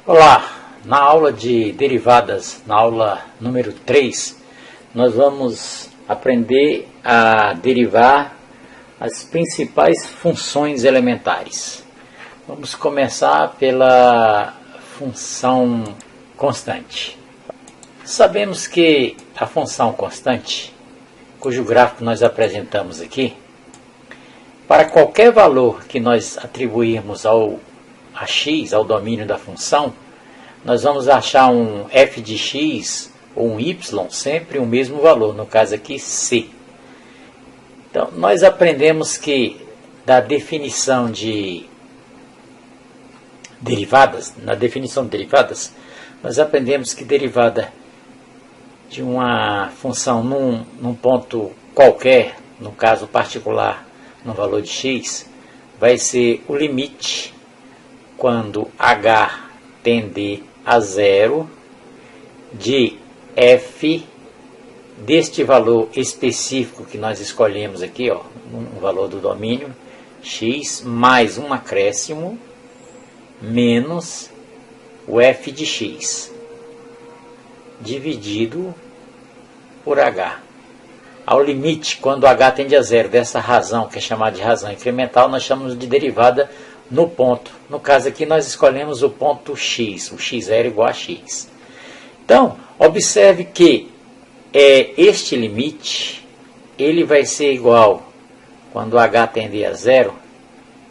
Olá, na aula de derivadas, na aula número 3, nós vamos aprender a derivar as principais funções elementares. Vamos começar pela função constante. Sabemos que a função constante, cujo gráfico nós apresentamos aqui, para qualquer valor que nós atribuirmos a x, ao domínio da função, nós vamos achar um f de x ou um y sempre o mesmo valor, no caso aqui c. Então, nós aprendemos que da definição de derivadas, na definição de derivadas, nós aprendemos que derivada de uma função num ponto qualquer, no caso particular, no valor de x, vai ser o limite quando h tender a zero de f deste valor específico que nós escolhemos aqui, ó, um valor do domínio x mais um acréscimo menos o f de x dividido por h. Ao limite, quando h tende a zero dessa razão, que é chamada de razão incremental, nós chamamos de derivada no ponto. No caso aqui, nós escolhemos o ponto x, o x0 igual a x. Então, observe que este limite, ele vai ser igual, quando h tender a zero,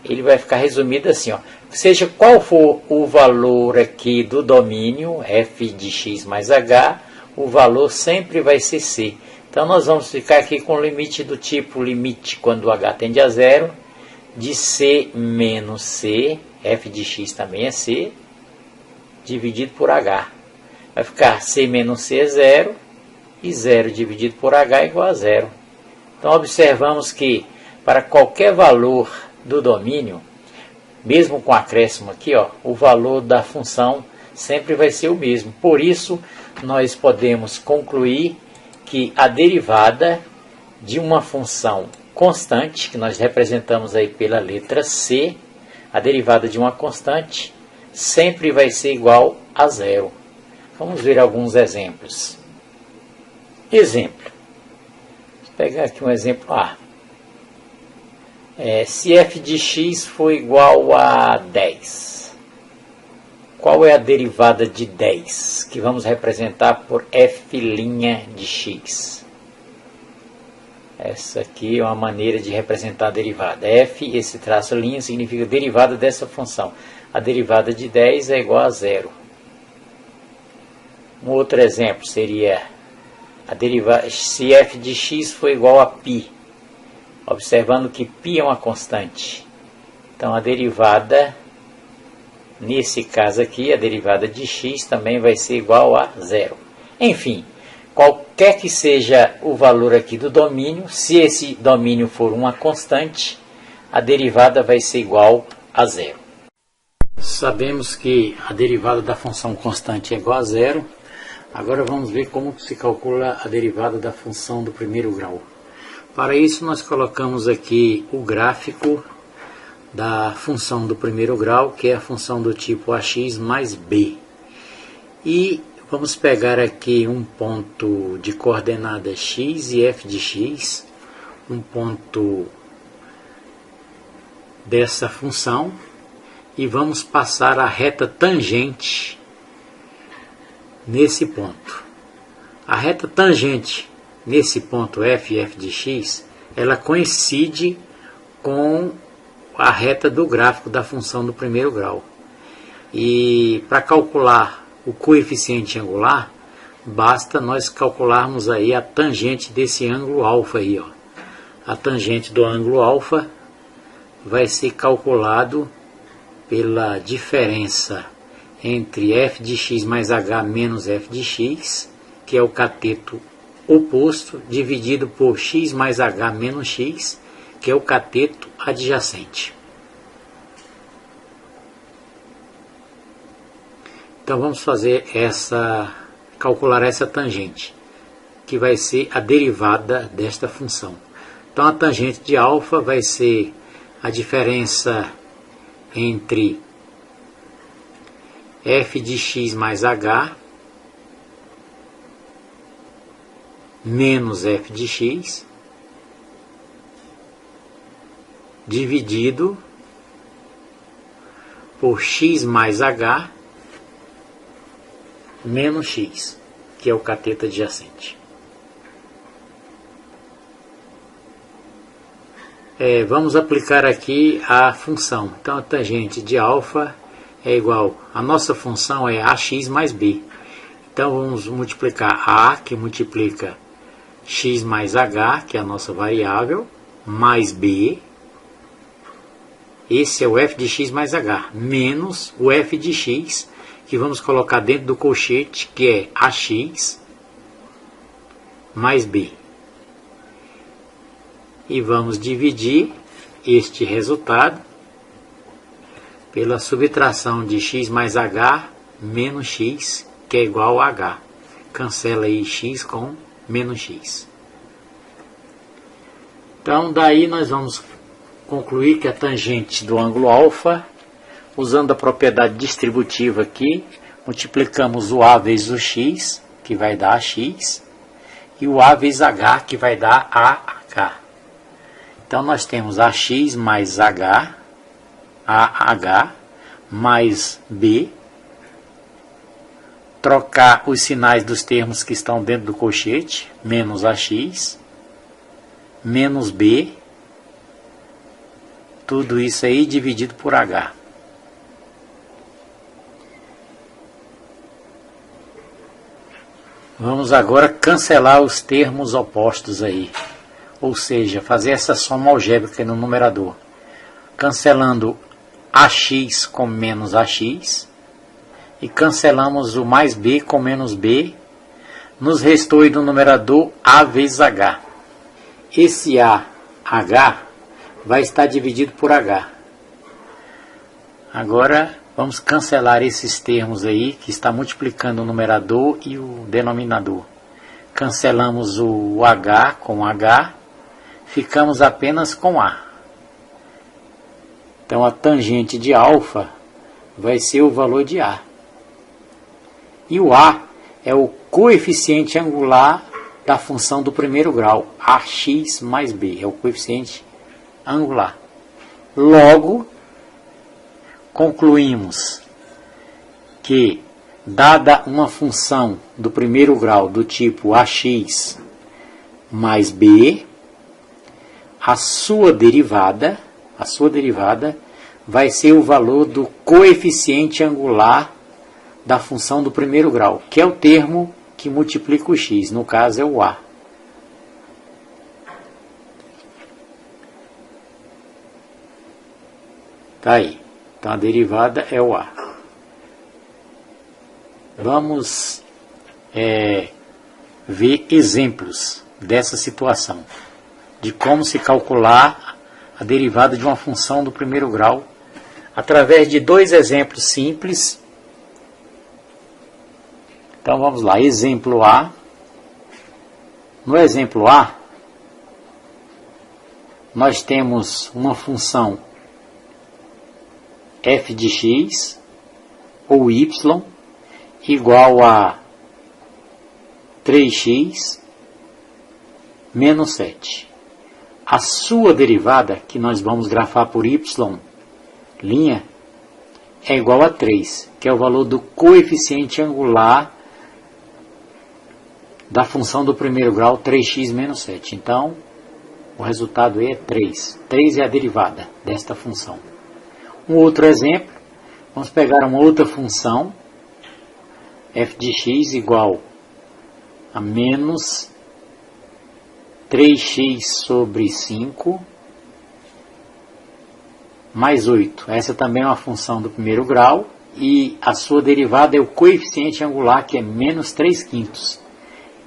ele vai ficar resumido assim, ó. Seja qual for o valor aqui do domínio, f de x mais h, o valor sempre vai ser c. Então, nós vamos ficar aqui com o limite do tipo limite quando h tende a zero, de c menos c, f de x também é c, dividido por h. Vai ficar c menos c é zero, e 0 dividido por h é igual a zero. Então, observamos que para qualquer valor do domínio, mesmo com acréscimo aqui, ó, o valor da função sempre vai ser o mesmo. Por isso, nós podemos concluir que a derivada de uma função constante, que nós representamos aí pela letra C, a derivada de uma constante sempre vai ser igual a zero. Vamos ver alguns exemplos. Exemplo. Vou pegar aqui um exemplo A. Se f de x for igual a 10, qual é a derivada de 10? Que vamos representar por f' de x. Essa aqui é uma maneira de representar a derivada. F, esse traço linha, significa derivada dessa função. A derivada de 10 é igual a zero. Um outro exemplo seria a derivada, se f de x for igual a π. Observando que π é uma constante. Então, a derivada, nesse caso aqui, a derivada de x também vai ser igual a zero. Enfim, qualquer que seja o valor aqui do domínio, se esse domínio for uma constante, a derivada vai ser igual a zero. Sabemos que a derivada da função constante é igual a zero. Agora vamos ver como se calcula a derivada da função do primeiro grau. Para isso, nós colocamos aqui o gráfico da função do primeiro grau, que é a função do tipo ax mais b. E vamos pegar aqui um ponto de coordenada x e f de x, um ponto dessa função, e vamos passar a reta tangente nesse ponto. A reta tangente nesse ponto f de x, ela coincide com a reta do gráfico da função do primeiro grau. E para calcular o coeficiente angular, basta nós calcularmos aí a tangente desse ângulo alfa aí, ó. A tangente do ângulo alfa vai ser calculado pela diferença entre f de x mais h menos f de x, que é o cateto oposto, dividido por x mais h menos x, que é o cateto adjacente. Então vamos calcular essa tangente, que vai ser a derivada desta função. Então a tangente de alfa vai ser a diferença entre f de x mais h menos f de x dividido por x mais h menos x, que é o cateto adjacente. Vamos aplicar aqui a função. Então a tangente de alfa é igual, a nossa função é ax mais b. Então vamos multiplicar a, que multiplica x mais h, que é a nossa variável, mais b, esse é o f de x mais h, menos o f de x, que vamos colocar dentro do colchete, que é ax mais b. E vamos dividir este resultado pela subtração de x mais h menos x, que é igual a h. Cancela aí x com menos x. Então, daí nós vamos concluir que a tangente do ângulo alfa, usando a propriedade distributiva aqui, multiplicamos o a vezes o x, que vai dar ax, e o a vezes h, que vai dar ah. Então, nós temos ax mais ah mais b, trocar os sinais dos termos que estão dentro do colchete, menos ax, menos b, tudo isso aí dividido por h. Vamos agora cancelar os termos opostos aí. Ou seja, fazer essa soma algébrica no numerador. Cancelando ax com menos ax. E cancelamos o mais b com menos b. Nos restou aí no numerador a vezes h. Esse a, h, vai estar dividido por h. Agora vamos cancelar esses termos aí, que está multiplicando o numerador e o denominador. Cancelamos o h com h. Ficamos apenas com a. Então a tangente de alfa vai ser o valor de a. E o a é o coeficiente angular da função do primeiro grau, ax mais b, é o coeficiente angular. Logo, concluímos que, dada uma função do primeiro grau do tipo ax mais b, a sua derivada vai ser o valor do coeficiente angular da função do primeiro grau, que é o termo que multiplica o x, no caso é o a. Tá aí. Então a derivada é o a. Vamos ver exemplos dessa situação, de como se calcular a derivada de uma função do primeiro grau, através de dois exemplos simples. Então vamos lá, exemplo A. No exemplo A, nós temos uma função f de x ou y igual a 3x menos 7. A sua derivada, que nós vamos grafar por y', é igual a 3, que é o valor do coeficiente angular da função do primeiro grau, 3x menos 7. Então, o resultado é 3. 3 é a derivada desta função. Um outro exemplo, vamos pegar uma outra função, f de x igual a menos 3x sobre 5 mais 8. Essa também é uma função do primeiro grau e a sua derivada é o coeficiente angular, que é menos 3/5.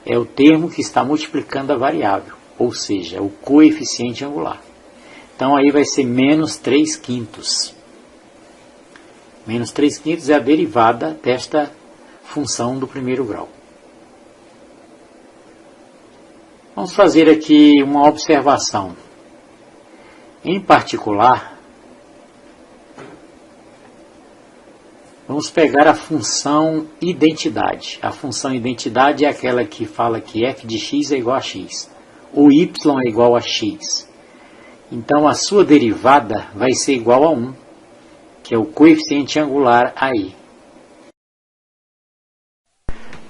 É o termo que está multiplicando a variável, ou seja, o coeficiente angular. Então aí vai ser menos 3/5. Menos 3/5 é a derivada desta função do primeiro grau. Vamos fazer aqui uma observação. Em particular, Vamos pegar a função identidade. A função identidade é aquela que fala que f de x é igual a x, ou y é igual a x. Então a sua derivada vai ser igual a 1, que é o coeficiente angular aí.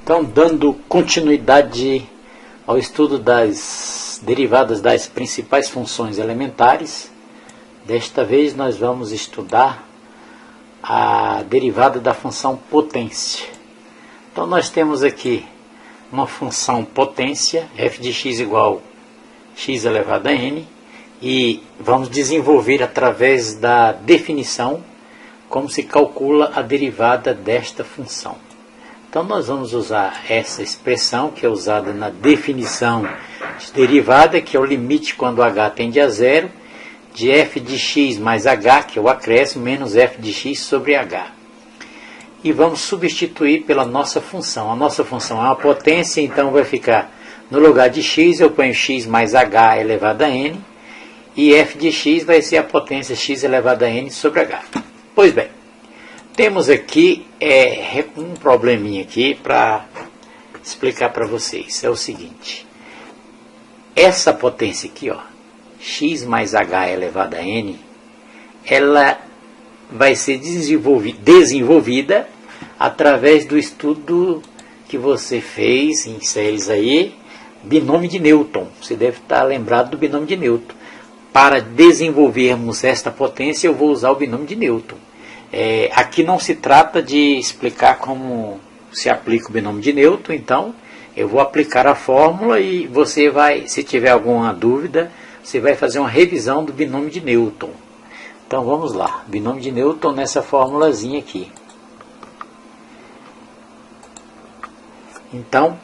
Então, dando continuidade ao estudo das derivadas das principais funções elementares, desta vez nós vamos estudar a derivada da função potência. Então nós temos aqui uma função potência, f de x igual a x elevado a n, e vamos desenvolver através da definição como se calcula a derivada desta função. Então nós vamos usar essa expressão que é usada na definição de derivada, que é o limite quando h tende a zero, de f de x mais h, que é o acréscimo, menos f de x sobre h. E vamos substituir pela nossa função. A nossa função é uma potência, então vai ficar, no lugar de x, eu ponho x mais h elevado a n, e f de x vai ser a potência x elevado a n sobre h. Pois bem, temos aqui um probleminha aqui para explicar para vocês. É o seguinte, essa potência aqui, ó, x mais h elevado a n, ela vai ser desenvolvida através do estudo que você fez em séries aí, binômio de Newton. Você deve estar lembrado do binômio de Newton. Para desenvolvermos esta potência, eu vou usar o binômio de Newton. Aqui não se trata de explicar como se aplica o binômio de Newton, então eu vou aplicar a fórmula e você vai, se tiver alguma dúvida, você vai fazer uma revisão do binômio de Newton. Então vamos lá, binômio de Newton nessa formulazinha aqui. Então,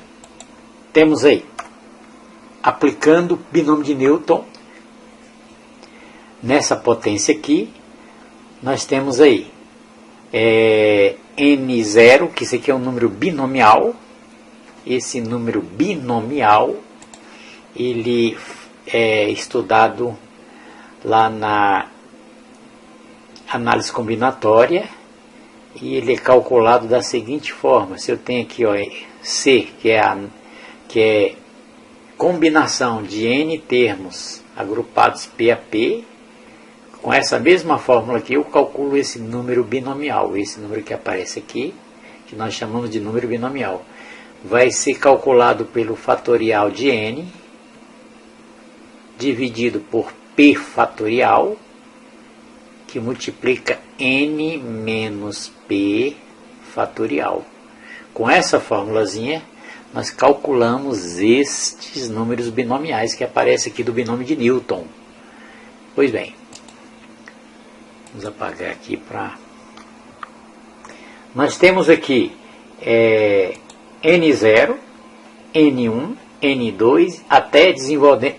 temos aí, aplicando o binômio de Newton nessa potência aqui, nós temos aí n0, que isso aqui é um número binomial. Esse número binomial, ele é estudado lá na análise combinatória, e ele é calculado da seguinte forma. Se eu tenho aqui, ó, C, que é combinação de n termos agrupados P a P, com essa mesma fórmula aqui eu calculo esse número binomial, esse número que aparece aqui, que nós chamamos de número binomial. Vai ser calculado pelo fatorial de n, dividido por P fatorial, que multiplica n menos P fatorial. Com essa formulazinha, nós calculamos estes números binomiais que aparecem aqui do binômio de Newton. Pois bem, vamos apagar aqui para... Nós temos aqui N0, N1, N2, até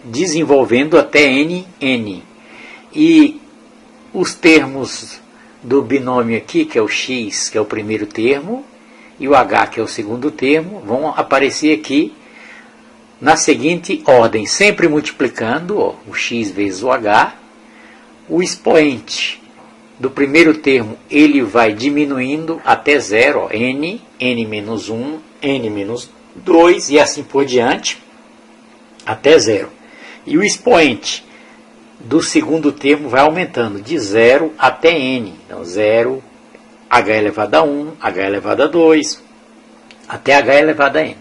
desenvolvendo até Nn. E os termos do binômio aqui, que é o x, que é o primeiro termo, e o h, que é o segundo termo, vão aparecer aqui na seguinte ordem, sempre multiplicando, ó, o x vezes o h. O expoente do primeiro termo, ele vai diminuindo até zero, ó, n menos 1, n menos 2, e assim por diante, até zero. E o expoente do segundo termo vai aumentando de 0 até n. Então, 0, h elevado a 1, h elevado a 2, até h elevado a n.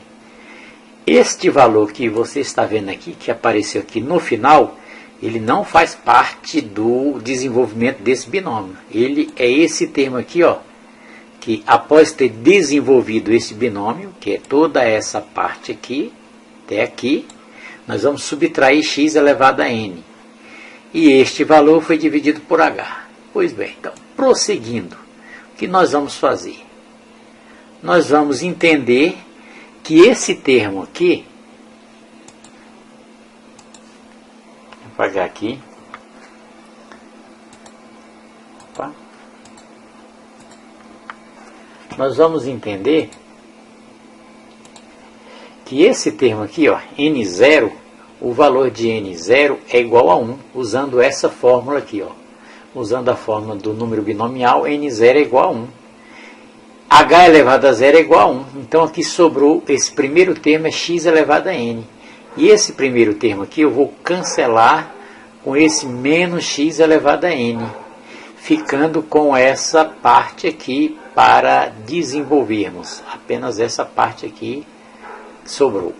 Este valor que você está vendo aqui, que apareceu aqui no final, ele não faz parte do desenvolvimento desse binômio. Ele é esse termo aqui, ó, que após ter desenvolvido esse binômio, que é toda essa parte aqui, até aqui, nós vamos subtrair x elevado a n. E este valor foi dividido por h. Pois bem, então, prosseguindo, o que nós vamos fazer? Nós vamos entender que esse termo aqui, vou apagar aqui, opa, nós vamos entender que esse termo aqui, ó, n0, o valor de n0 é igual a 1, usando essa fórmula aqui, ó. Usando a fórmula do número binomial, n0 é igual a 1. h elevado a zero é igual a 1. Então aqui sobrou, esse primeiro termo é x elevado a n. E esse primeiro termo aqui eu vou cancelar com esse menos x elevado a n, ficando com essa parte aqui para desenvolvermos. Apenas essa parte aqui sobrou.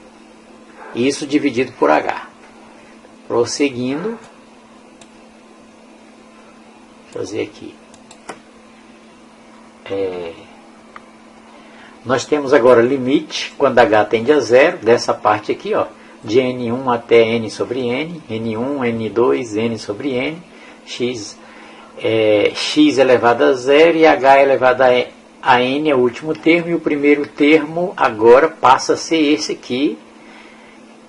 Isso dividido por h. Prosseguindo, vou fazer aqui. Nós temos agora limite, quando h tende a zero, dessa parte aqui, ó, de n1 até n sobre n, n1, n2, n sobre n, x elevado a zero e h elevado a n é o último termo, e o primeiro termo agora passa a ser esse aqui,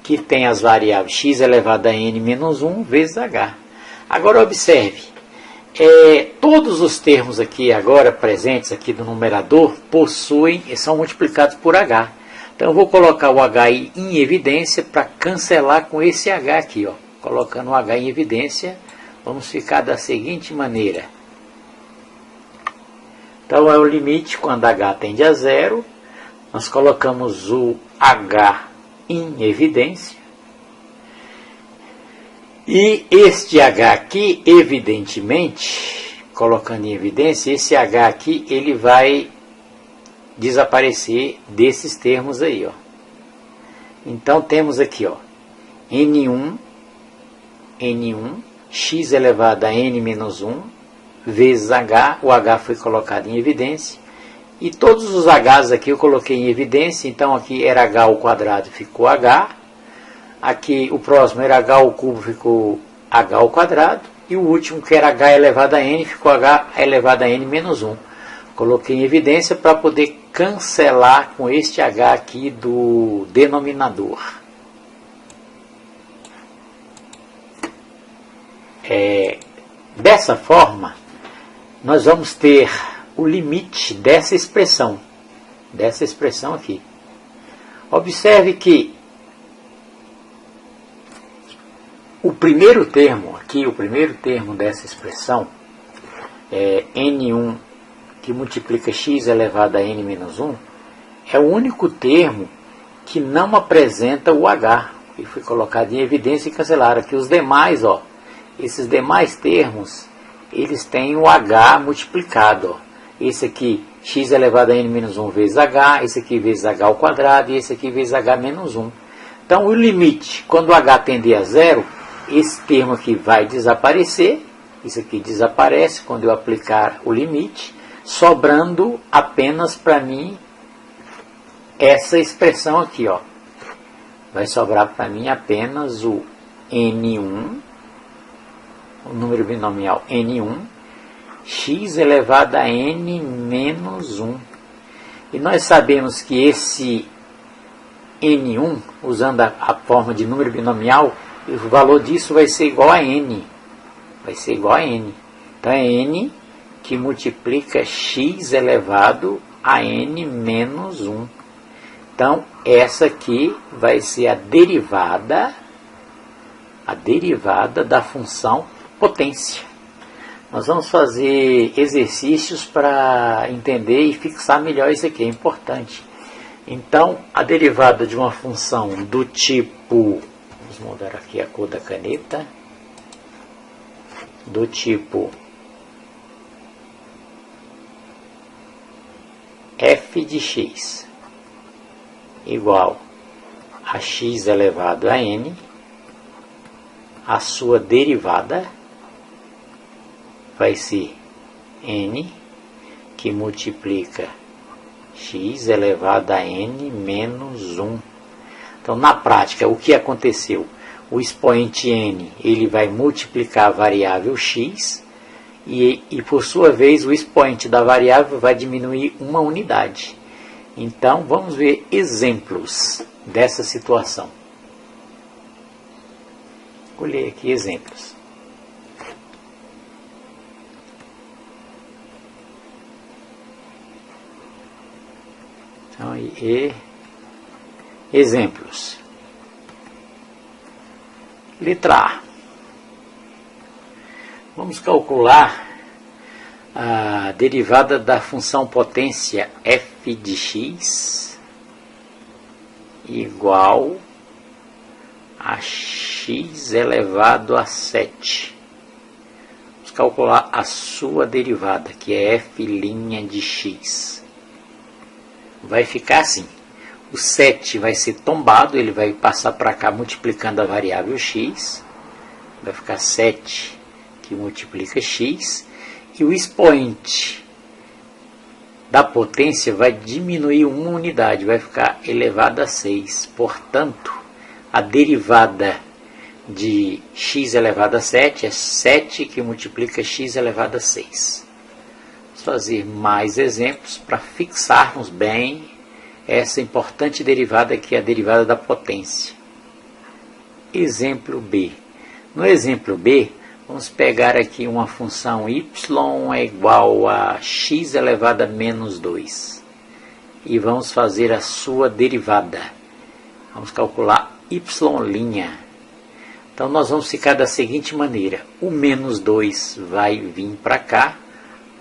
que tem as variáveis x elevado a n menos 1 vezes h. Agora observe, todos os termos aqui agora presentes aqui do numerador são multiplicados por h. Então eu vou colocar o h em evidência para cancelar com esse h aqui, ó. Colocando o h em evidência, vamos ficar da seguinte maneira. Então é o limite quando h tende a zero. Nós colocamos o h em evidência. E este h aqui, evidentemente, colocando em evidência, esse h aqui, ele vai desaparecer desses termos aí, ó. Então temos aqui, ó, n1, x elevado a n menos 1, vezes h, o h foi colocado em evidência, e todos os h's aqui eu coloquei em evidência, então aqui era h ao quadrado, ficou h, aqui o próximo era h ao cubo, ficou h ao quadrado, e o último que era h elevado a n, ficou h elevado a n menos 1. Coloquei em evidência para poder cancelar com este h aqui do denominador. Dessa forma, nós vamos ter o limite dessa expressão aqui. Observe que o primeiro termo aqui, o primeiro termo dessa expressão, n1 que multiplica x elevado a n menos 1, é o único termo que não apresenta o h, que foi colocado em evidência e cancelado. Aqui os demais, ó, esses demais termos, eles têm o h multiplicado, ó. Esse aqui, x elevado a n menos 1 vezes h, esse aqui vezes h ao quadrado, e esse aqui vezes h menos 1. Então, o limite, quando o h tender a zero, esse termo aqui vai desaparecer, isso aqui desaparece quando eu aplicar o limite, sobrando apenas para mim essa expressão aqui, ó. Vai sobrar para mim apenas o n1, o número binomial n1, x elevado a n menos 1. E nós sabemos que esse n1, usando a forma de número binomial, o valor disso vai ser igual a n. Vai ser igual a n. Então é n que multiplica x elevado a n menos 1. Então, essa aqui vai ser a derivada da função potência. Nós vamos fazer exercícios para entender e fixar melhor isso aqui, é importante. Então, a derivada de uma função do tipo, vamos mudar aqui a cor da caneta, do tipo f de x igual a x elevado a n, a sua derivada vai ser n que multiplica x elevado a n menos 1. Então, na prática, o que aconteceu? O expoente n ele vai multiplicar a variável x e, por sua vez, o expoente da variável vai diminuir uma unidade. Então, vamos ver exemplos dessa situação. Vou ler aqui exemplos. Então, exemplos. Letra A. Vamos calcular a derivada da função potência f de x igual a x elevado a 7. Vamos calcular a sua derivada, que é f' de x. Vai ficar assim. O 7 vai ser tombado, ele vai passar para cá multiplicando a variável x. Vai ficar 7 que multiplica x. E o expoente da potência vai diminuir uma unidade, vai ficar elevado a 6. Portanto, a derivada de x elevado a 7 é 7 que multiplica x elevado a 6. Vamos fazer mais exemplos para fixarmos bem essa importante derivada que é a derivada da potência. Exemplo B. No exemplo B, vamos pegar aqui uma função y é igual a x elevado a menos 2. E vamos fazer a sua derivada. Vamos calcular y'. Então, nós vamos ficar da seguinte maneira. O menos 2 vai vir para cá,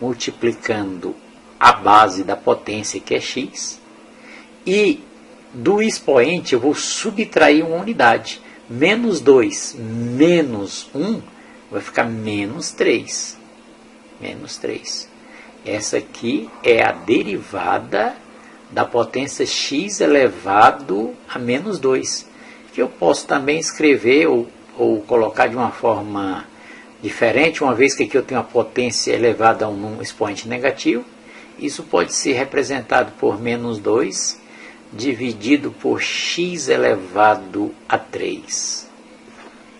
multiplicando a base da potência, que é x. E do expoente eu vou subtrair uma unidade. Menos 2 menos 1 vai ficar menos 3. Menos 3. Essa aqui é a derivada da potência x elevado a menos 2. Que eu posso também escrever ou colocar de uma forma diferente, uma vez que aqui eu tenho a potência elevada a um expoente negativo. Isso pode ser representado por menos 2 dividido por x elevado a 3.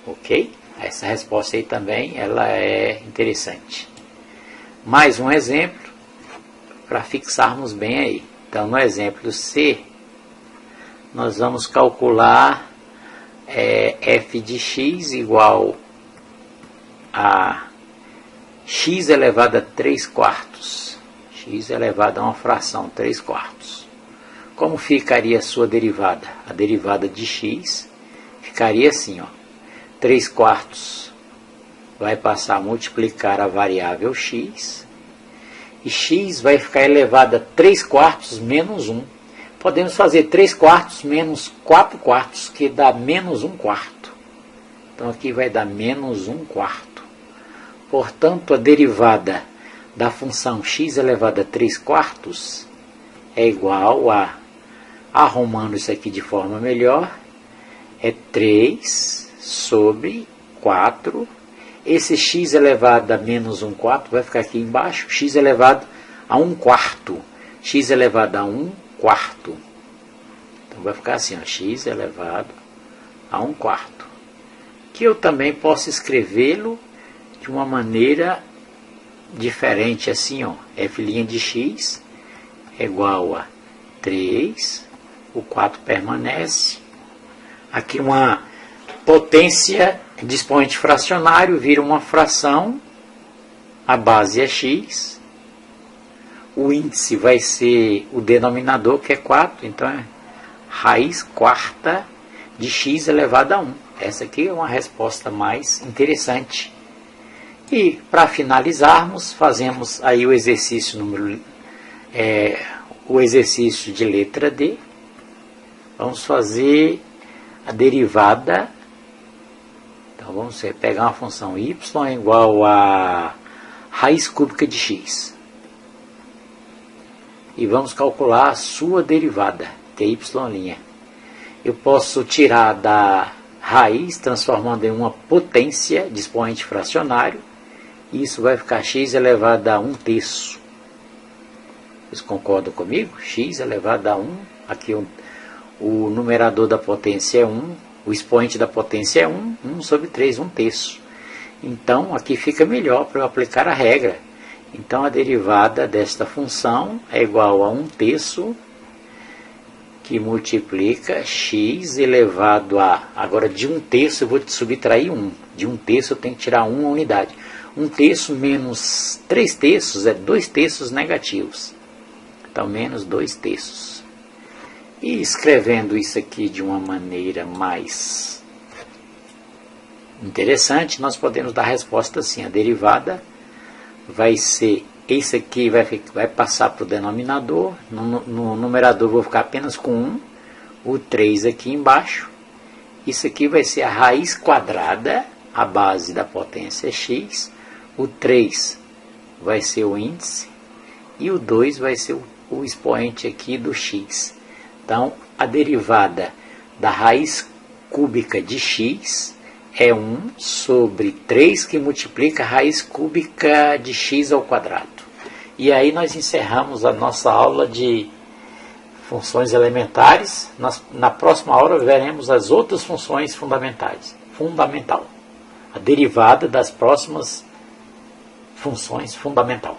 Ok? Essa resposta aí também ela é interessante. Mais um exemplo para fixarmos bem aí. Então, no exemplo C, nós vamos calcular f de x igual a x elevado a 3 quartos. X elevado a uma fração, 3 quartos. Como ficaria a sua derivada? A derivada de x ficaria assim, ó. 3 quartos vai passar a multiplicar a variável x. E x vai ficar elevado a 3 quartos menos 1. Podemos fazer 3 quartos menos 4 quartos, que dá menos 1 quarto. Então, aqui vai dar menos 1 quarto. Portanto, a derivada da função x elevado a 3 quartos é igual a, arrumando isso aqui de forma melhor, é 3 sobre 4. Esse x elevado a menos 1 quarto vai ficar aqui embaixo. X elevado a 1 quarto. X elevado a 1 quarto. Então, vai ficar assim, ó, x elevado a 1 quarto. Que eu também posso escrevê-lo de uma maneira diferente, assim, ó. F' de x é igual a 3. O 4 permanece. Aqui uma potência de expoente fracionário vira uma fração. A base é x. O índice vai ser o denominador, que é 4. Então, é raiz quarta de x elevado a 1. Essa aqui é uma resposta mais interessante. E, para finalizarmos, fazemos aí o exercício o exercício de letra D. Vamos fazer a derivada. Então, vamos pegar uma função y igual a raiz cúbica de x. E vamos calcular a sua derivada, que é y'. Eu posso tirar da raiz, transformando em uma potência de expoente fracionário. E isso vai ficar x elevado a 1/3. Vocês concordam comigo? X elevado a 1. Aqui o numerador da potência é 1. O expoente da potência é 1. 1 sobre 3, 1/3. Então, aqui fica melhor para eu aplicar a regra. Então, a derivada desta função é igual a 1/3, que multiplica x elevado a... Agora, de 1/3 eu vou subtrair 1. De 1/3 eu tenho que tirar 1 unidade. 1/3 menos 3/3 é 2/3 negativos. Então, menos 2/3. E escrevendo isso aqui de uma maneira mais interessante, nós podemos dar a resposta assim. A derivada vai ser Isso aqui vai passar para o denominador. No numerador vou ficar apenas com 1. O 3 aqui embaixo. Isso aqui vai ser a raiz quadrada, a base da potência x. O 3 vai ser o índice. E o 2 vai ser o expoente aqui do x. Então, a derivada da raiz cúbica de x é 1 sobre 3 que multiplica a raiz cúbica de x ao quadrado. E aí nós encerramos a nossa aula de funções elementares. Na próxima aula veremos as outras funções fundamentais. A derivada das próximas funções fundamental.